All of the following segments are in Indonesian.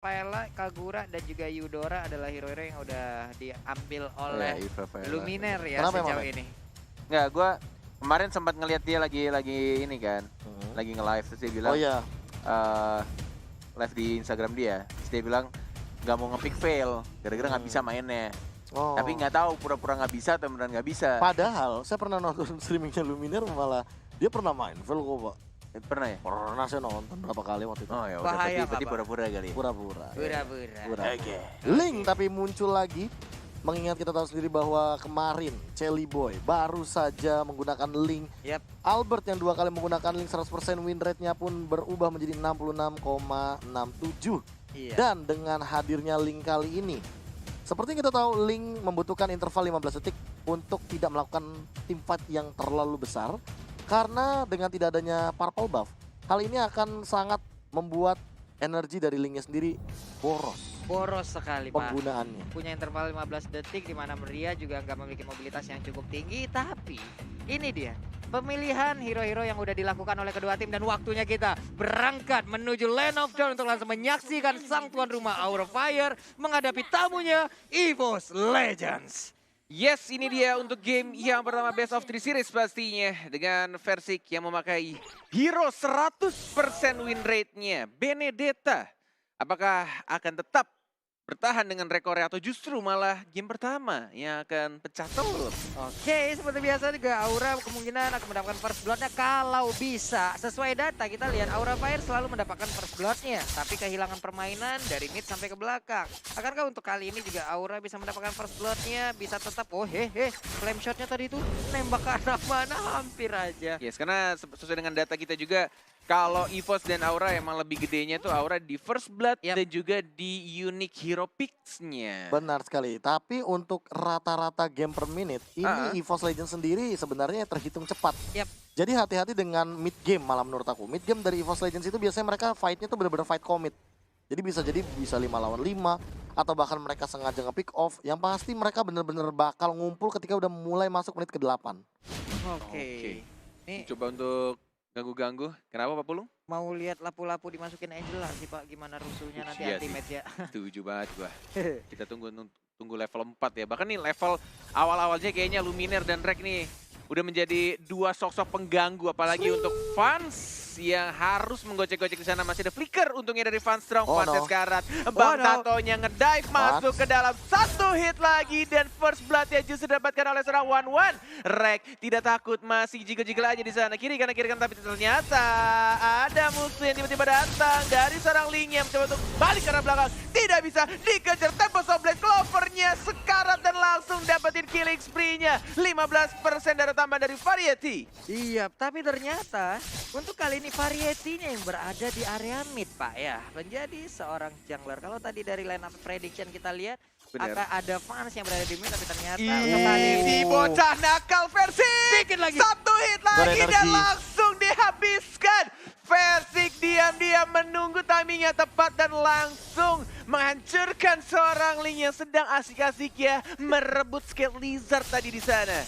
Rafaela, Kagura, dan juga Eudora adalah hero-hero yang udah diambil Oh oleh ya, Rafaela. Luminer ya Kenapa sejauh emang, ini. Nggak, gue kemarin sempat ngeliat dia lagi ini kan, lagi nge-live terus dia bilang, Oh iya. live di Instagram dia, terus dia bilang nggak mau nge-pick fail, gara-gara nggak bisa mainnya. Oh. Tapi nggak tahu pura-pura nggak bisa atau beneran nggak bisa. Padahal saya pernah nonton streamingnya Luminer malah dia pernah main full kok, Pak. Pernah ya? Pernah saya nonton berapa kali waktu itu. Oh ya, udah Bahaya, berarti Pak. pura-pura kali. Ya? Pura-pura. Pura-pura. Oke. Link tapi muncul lagi. Mengingat kita tahu sendiri bahwa kemarin Chelly Boy baru saja menggunakan Link. Yap. Albert yang 2 kali menggunakan Link 100% win rate-nya pun berubah menjadi 66,67. Iya. Dan dengan hadirnya Link kali ini, seperti kita tahu Link membutuhkan interval 15 detik untuk tidak melakukan team fight yang terlalu besar. Karena dengan tidak adanya purple buff, hal ini akan sangat membuat energi dari Linknya sendiri boros Boros sekali, Pak. penggunaannya. Punya interval 15 detik di mana Maria juga nggak memiliki mobilitas yang cukup tinggi, tapi ini dia pemilihan hero-hero yang udah dilakukan oleh kedua tim dan waktunya kita berangkat menuju Land of Dawn untuk langsung menyaksikan sang tuan rumah Aura Fire menghadapi tamunya EVOS Legends. Yes, ini dia untuk game yang pertama Best of 3 Series pastinya. Dengan Versik yang memakai hero 100% win rate-nya. Benedetta, apakah akan tetap bertahan dengan rekornya atau justru malah game pertama yang akan pecah telur? Oke, seperti biasa juga Aura kemungkinan akan mendapatkan first blood-nya kalau bisa. Sesuai data kita lihat Aura Fire selalu mendapatkan first blood-nya, tapi kehilangan permainan dari mid sampai ke belakang. Akankah untuk kali ini juga Aura bisa mendapatkan first blood-nya, bisa tetap flame shot-nya tadi itu nembak ke arah mana hampir aja. Yes, karena sesuai dengan data kita juga, kalau EVOS dan Aura emang lebih gedenya tuh Aura di first blood dan juga di unique hero picks-nya. Benar sekali. Tapi untuk rata-rata game per minute, ini EVOS Legends sendiri sebenarnya terhitung cepat. Yap. Jadi hati-hati dengan mid game malah menurut aku. Mid game dari EVOS Legends itu biasanya mereka fight-nya tuh benar-benar fight commit. Jadi bisa 5 lawan 5 atau bahkan mereka sengaja nge-pick off. Yang pasti mereka benar-benar bakal ngumpul ketika udah mulai masuk menit ke-8. Oke. Ini Coba untuk ganggu-ganggu. Kenapa Pak Pulung? mau lihat lapu-lapu dimasukin Angela sih Pak, gimana rusuhnya nanti Iya sih. ultimate ya. Setuju banget gua. Kita tunggu level 4 ya. Bahkan nih level awal-awalnya kayaknya Luminer dan Rek nih udah menjadi dua sosok pengganggu, apalagi untuk fans yang harus menggocek-gocek di sana. Masih ada flicker untungnya dari Fans Strong. Oh, Fansnya no. sekarat. Bang Tatonya ngedive masuk ke dalam satu hit lagi dan first blood ya justru didapatkan oleh seorang 1-1. Rek tidak takut, masih jiggle-jiggle aja di sana. Kiri kanan tapi ternyata ada musuh yang tiba-tiba datang dari seorang Ling yang mencoba untuk balik ke arah belakang. Tidak bisa dikejar, Tempest of Blade Clover-nya sekarat dan langsung dapetin killing spree-nya. 15% darah tambahan dari Variety. Iya, tapi ternyata untuk kali ini Variety-nya yang berada di area mid Pak ya. Menjadi seorang jungler. Kalau tadi dari line up prediction kita lihat, Bener. akan ada fans yang berada di mid tapi ternyata untuk kali ini Ini bocah nakal versi. Dikit lagi. Satu hit lagi dan Berenergi. langsung dihabiskan. Versik diam-diam menunggu timingnya tepat dan langsung menghancurkan seorang Ling yang sedang asik-asik ya merebut Skate Lizard tadi di sana.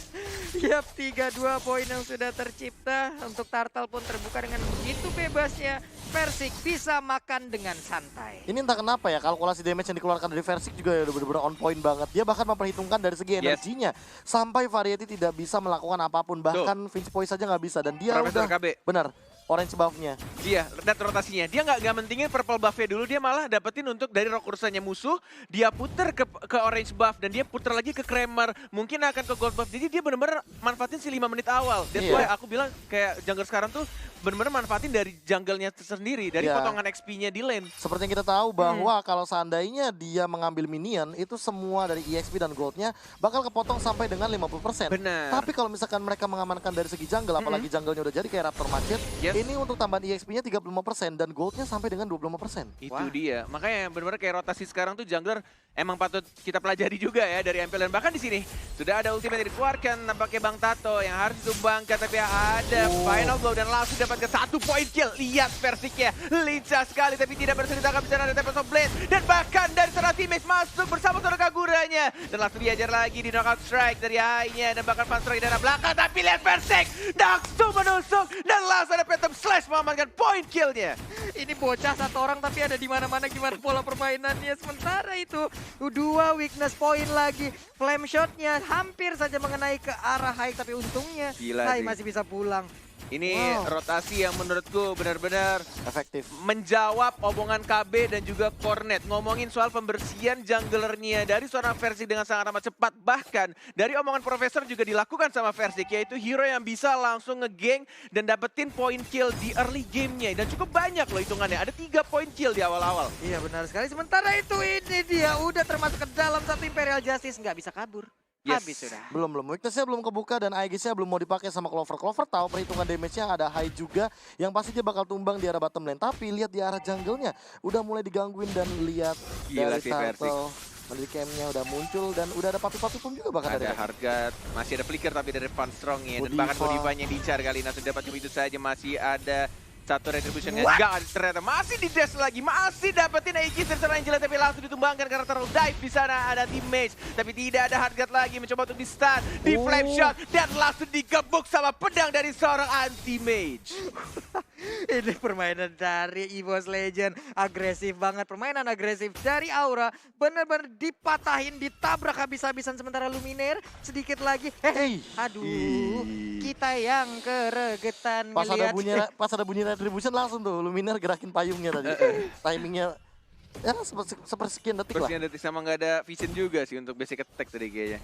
Yap, 3-2 poin yang sudah tercipta. Untuk Turtle pun terbuka dengan begitu bebasnya. Versik bisa makan dengan santai. Ini entah kenapa ya, kalkulasi damage yang dikeluarkan dari Versik juga udah benar-benar on point banget. Dia bahkan memperhitungkan dari segi energinya. Sampai Variety tidak bisa melakukan apapun. Bahkan Finch Poise saja nggak bisa. Dan dia Profesor udah, KB. benar, orange buff-nya. Iya, dan rotasinya. Dia nggak mentingin purple buff-nya dulu, dia malah dapetin untuk dari rokursanya musuh, dia puter ke orange buff, dan dia puter lagi ke Kramer, mungkin akan ke gold buff. Jadi dia benar-benar manfaatin si 5 menit awal. That's Iya. why aku bilang kayak jungler sekarang tuh benar-benar manfaatin dari jungle-nya sendiri, dari Iya. potongan XP-nya di lane. Seperti yang kita tahu bahwa kalau seandainya dia mengambil minion, itu semua dari EXP dan goldnya bakal kepotong sampai dengan 50%. Benar. Tapi kalau misalkan mereka mengamankan dari segi jungle, apalagi jungle-nya udah jadi kayak Raptor Macet, Yes. ini untuk tambahan EXP-nya 35% dan goldnya sampai dengan 25%. Itu Wah. dia. Makanya benar-benar kayak rotasi sekarang tuh jungler emang patut kita pelajari juga ya dari MPL. Dan bahkan di sini sudah ada ultimate yang dikeluarkan nampaknya Bang Tato yang harus ditumbangkan, tapi ada final blow dan langsung dapatkan 1 point kill. Lihat Versiknya lincah sekali tapi tidak berhasil ditangkap di sana. Ada Tempest of Blade dan bahkan dari seorang teammate masuk bersama saudara Kaguranya senjatanya. Dan langsung diajar lagi di knockout strike dari Hai-nya. Dan bahkan Fanstrong di daerah belakang. Tapi lihat Persik, Daxu menusuk. Dan langsung ada Phantom Slash mengamankan point kill-nya. Ini bocah satu orang tapi ada di mana-mana gimana pola permainannya. Sementara itu dua weakness point lagi. Flame shot-nya hampir saja mengenai ke arah Hai, tapi untungnya Gila Hai sih. masih bisa pulang. Ini Wow. rotasi yang menurutku benar-benar Efektif. menjawab omongan KB dan juga Cornet. Ngomongin soal pembersihan junglernya dari seorang Versik dengan sangat amat cepat. Bahkan dari omongan Profesor juga dilakukan sama Versik, yaitu hero yang bisa langsung nge-gank dan dapetin point kill di early game-nya. Dan cukup banyak loh hitungannya, ada 3 point kill di awal-awal. Iya benar sekali. Sementara itu ini dia udah termasuk ke dalam satu Imperial Justice, nggak bisa kabur. Yes. Habis sudah. Belum. Weakness-nya belum kebuka dan Aegis-nya belum mau dipakai sama Clover. Clover tahu perhitungan damage-nya ada high juga yang pasti dia bakal tumbang di arah bottom lane. Tapi lihat di arah jungle-nya udah mulai digangguin dan lihat Gila dari sih, Turtle. Dari camp-nya udah muncul dan udah ada papi-papi pun juga bahkan dari Ada harga, masih ada flicker tapi dari Fanstrong ya. Dan Godiva. bahkan Godivanya diincar kali ini, langsung dapat cuma itu saja. Masih ada satu retribution enggak, ternyata masih di dash lagi, masih dapetin Aegis dari seorang Angela tapi langsung ditumbangkan karena terlalu dive di sana. Ada teammate tapi tidak ada harga lagi, mencoba untuk di stun, di flame shot dan langsung digebuk sama pedang dari seorang anti-mage. Ini permainan dari EVOS Legend. Agresif banget. Permainan agresif dari Aura. Bener-bener dipatahin, ditabrak habis-habisan. Sementara Luminaire sedikit lagi. Hey. Aduh. Kita yang keregetan ngeliat. Pas ada bunyi retribution langsung tuh Luminaire gerakin payungnya tadi. Timingnya ya sepersekian detik lah. Persian detik sama nggak ada vision juga sih untuk basic attack tadi kayaknya.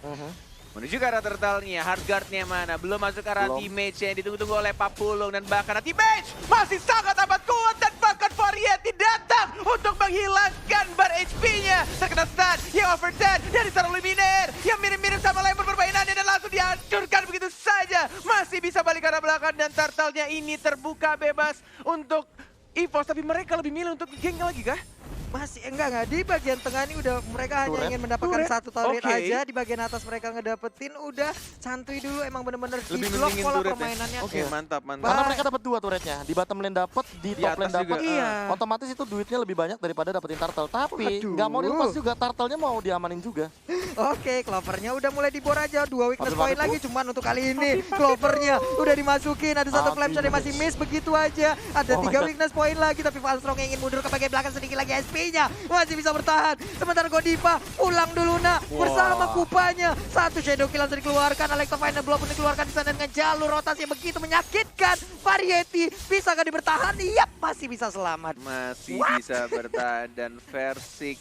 Menuju ke arah turtle-nya, hardguard-nya mana? Belum masuk ke arah Belum. teammate yang ditunggu-tunggu oleh Papulung. Dan bahkan teammate masih sangat amat kuat. Dan bahkan Variety datang untuk menghilangkan bar HP-nya. Terkena stun yang overtime dari seorang Luminaire yang mirip-mirip sama Lemon permainannya. Dan langsung dihancurkan begitu saja. Masih bisa balik ke arah belakang dan turtle-nya ini terbuka bebas untuk EVOS. Tapi mereka lebih milih untuk geng lagi kah? Masih enggak di bagian tengah ini udah mereka hanya Turret. ingin mendapatkan Turret. satu turret Oke. aja. Di bagian atas mereka ngedapetin udah santuy dulu, emang bener-bener di Lebih blok mendingin pola turret ya? permainannya. Oke, Iya. mantap, mantap. Karena Bah. mereka dapat 2 turretnya. Di bottom lane dapat, di Di top atas lane dapat. juga, Iya. Otomatis itu duitnya lebih banyak daripada dapetin turtle. Tapi Aduh. nggak mau dilepas juga, turtle-nya mau diamanin juga. Oke, Clovernya udah mulai dibor aja. 2 weakness Papi-papi point tuh. lagi cuman untuk kali ini. Clovernya udah dimasukin. Ada satu flame shot yang masih miss begitu aja. Ada Oh my 3 God. weakness point lagi. Tapi Fanstrong yang ingin mundur ke bagian belakang sedikit lagi SP-nya. Masih bisa bertahan. Sementara Godiva pulang dulu nak. Bersama kupanya. Satu shadow kill langsung dikeluarkan. Electro Final Blow pun dikeluarkan di sana dengan jalur rotasi yang begitu menyakitkan. Variety bisa gak bertahan? Yap, masih bisa selamat. Masih bisa bertahan dan Versik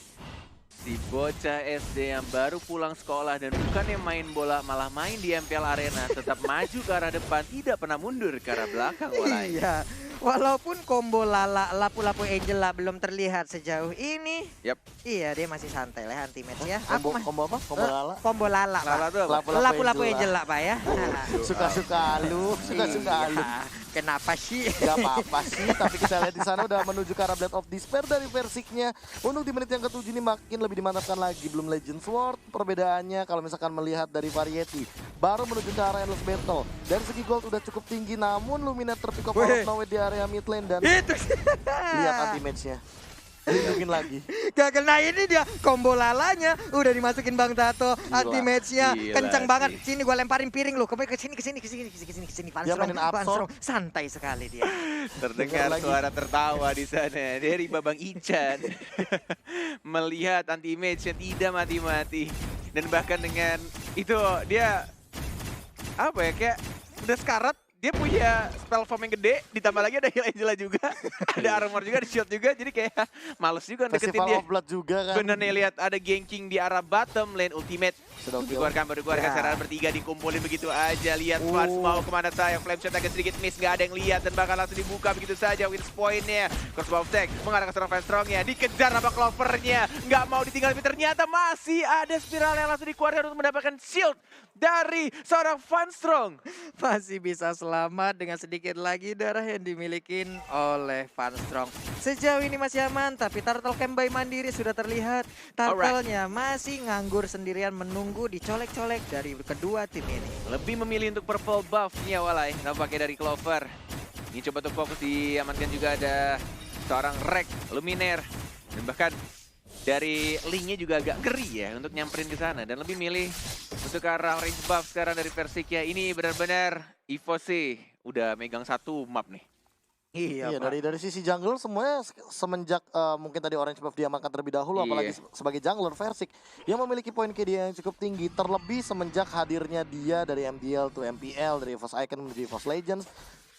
si bocah SD yang baru pulang sekolah dan bukannya main bola malah main di MPL Arena, tetap maju ke arah depan, tidak pernah mundur ke arah belakang. Walai. Iya. Walaupun combo Lala, Lapu-Lapu Angela belum terlihat sejauh ini. Yap. Iya, dia masih santai lah anti-match ya. Combo, Mah? combo apa? Combo lala? Combo Lala, Lala Pak. tuh apa? Lapu-Lapu Angela, Pak ya. Suka-suka lu, suka-suka lu. Iya. Kenapa sih? Gak apa-apa sih, tapi kita lihat di sana udah menuju ke arah Blade of Despair dari Versiknya. Untuk di menit yang ke-7 ini makin lebih dimantapkan lagi. Belum Legend Sword, perbedaannya kalau misalkan melihat dari Variety. Baru menuju ke arah Endless Battle. Dari segi gold udah cukup tinggi, namun Luminaire terpick up out of nowhere di area mid lane. Dan Itu. lihat anti-match-nya. Lindungin lagi. Gak kena ini dia combo lalanya udah dimasukin Bang Tato anti match-nya Gila kencang sih. banget. Sini gua lemparin piring lu. Ke sini. Dia mainin absorb. Santai sekali dia. Terdengar Dengar lagi. suara tertawa di sana dari Babang Ican. Melihat anti-mage yang tidak mati-mati. Dan bahkan dengan itu dia apa ya, kayak udah sekarat. Dia punya spell form yang gede, ditambah lagi ada heal Angela juga, ada armor juga, ada shield juga, jadi kayak males juga deketin Festival dia. of Blood juga kan. Bener nih, lihat ada ganking di arah bottom lane ultimate. Sudah oke. Baru keluarkan Ya. secara bertiga, dikumpulin begitu aja. Lihat Oh. Flash mau kemana sayang, flame shot agak sedikit miss, nggak ada yang lihat. Dan bahkan langsung dibuka begitu saja, wins point-nya. Crossbow attack, mengarah ke seorang Fanstrong-nya, dikejar sama Clover-nya. Nggak mau ditinggal, tapi ternyata masih ada spiral yang langsung dikeluarkan untuk mendapatkan shield dari seorang Fanstrong. Masih bisa selamat dengan sedikit lagi darah yang dimiliki oleh Fanstrong. Sejauh ini masih aman, tapi Turtle Camp by Mandiri sudah terlihat. Turtle-nya masih nganggur sendirian menunggu dicolek-colek dari kedua tim ini. Lebih memilih untuk purple buff-nya Walai, nampaknya dari Clover. Ini coba untuk fokus diamankan juga ada seorang Rek, Luminaire. Dan bahkan dari linknya juga agak ngeri ya untuk nyamperin ke sana dan lebih milih untuk ke arah range buff sekarang dari Versikia. Ini benar-benar Evo sih udah megang satu map nih. Iya, dari sisi jungle semuanya semenjak mungkin tadi orange buff diamankan terlebih dahulu, Iya. apalagi sebagai jungler Versik yang memiliki poin KD yang cukup tinggi, terlebih semenjak hadirnya dia dari MDL to MPL, dari EVOS Icon menuju EVOS Legends,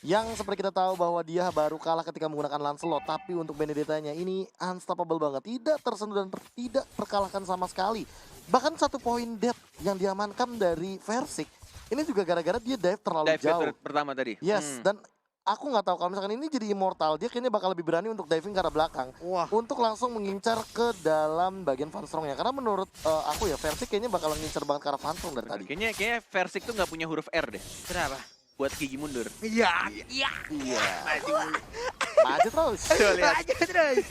yang seperti kita tahu bahwa dia baru kalah ketika menggunakan Lancelot, tapi untuk Benedetta-nya ini unstoppable banget, tidak tersentuh dan tidak terkalahkan sama sekali. Bahkan 1 poin death yang diamankan dari Versik ini juga gara-gara dia dive terlalu Dive jauh. pertama tadi. Yes, dan aku nggak tahu kalau misalkan ini jadi immortal, dia kayaknya bakal lebih berani untuk diving ke arah belakang. Wah. Untuk langsung mengincar ke dalam bagian Vanstrong-nya. Karena menurut aku ya, Versik kayaknya bakal ngincar banget ke arah Vanstrong dari tadi. Kayaknya Versik tuh nggak punya huruf R deh Kenapa? buat gigi mundur. Iya. Iya. Maju terus. Tuh, lihat. Aja terus.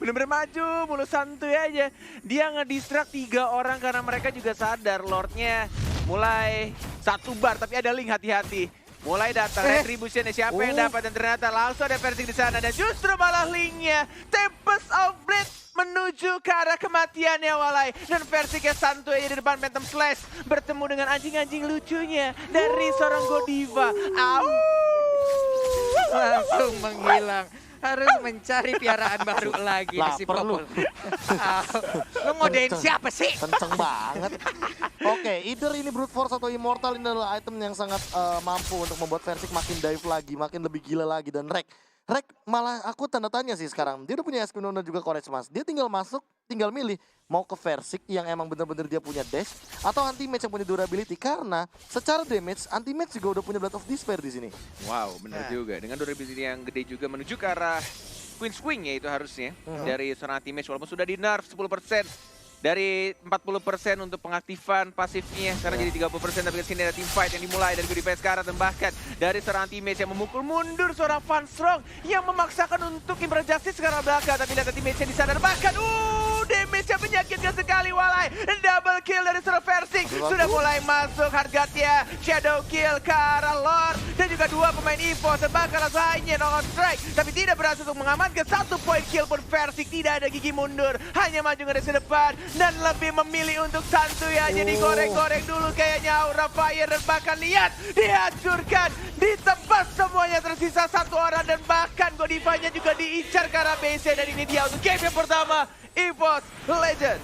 Bener-bener maju, mulu santuy aja. Dia ngedistract 3 orang karena mereka juga sadar Lordnya mulai 1 bar, tapi ada link, hati-hati. Mulai datang retribution siapa yang dapat dan ternyata langsung ada Versik di sana dan justru malah linknya Tempest of Blade menuju ke arah kematiannya Walai, dan Versik santuy aja di depan Phantom Slash bertemu dengan anjing-anjing lucunya dari seorang Godiva. Au! Langsung menghilang. Harus mencari piaraan baru lagi di si Lapar lu. Popol. Lu ngodein siapa sih? Kenceng banget. Oke, either ini Brute Force atau Immortal, ini adalah item yang sangat mampu untuk membuat Versik makin dive lagi, makin lebih gila lagi. Dan Rek malah aku tanda tanya sih sekarang. Dia udah punya Esquino dan juga Courage Mas. Dia tinggal masuk, tinggal milih mau ke Versik yang emang bener-bener dia punya dash atau anti-match yang punya durability. Karena secara damage, anti-match juga udah punya Blood of Despair di sini. Wow, benar juga. Dengan durability yang gede juga menuju ke arah Queen Swing ya itu harusnya. Dari seorang anti-match walaupun sudah di nerf 10%. Dari 40% untuk pengaktifan pasifnya, sekarang jadi 30%, tapi kesini ada team fight yang dimulai dari Godiva sekarang, dan bahkan dari seorang teammate yang memukul mundur seorang Vanstrong yang memaksakan untuk Imperil Justice sekarang belakang, tapi lihat teammate-nya di sana, dan bahkan damage-nya menyakitkan sekali Walai, double kill dari seorang Versik, sudah mulai masuk Hargatnya, shadow kill ke arah Lord, dan juga 2 pemain EVOS, dan bahkan langsung on strike, tapi tidak berhasil untuk mengamankan 1 poin kill pun Versik, tidak ada gigi mundur, hanya maju ke depan, dan lebih memilih untuk santuy aja digoreng-goreng dulu kayaknya Aura Fire, dan bahkan lihat dihancurkan, ditebas semuanya, tersisa 1 orang, dan bahkan Godivanya juga diincar ke arah BC, dan ini dia untuk game yang pertama EVOS Legends.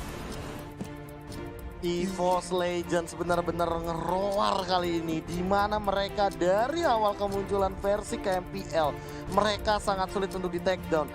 EVOS Legends benar-benar ngeroar kali ini, di mana mereka dari awal kemunculan versi ke MPL mereka sangat sulit untuk di take down.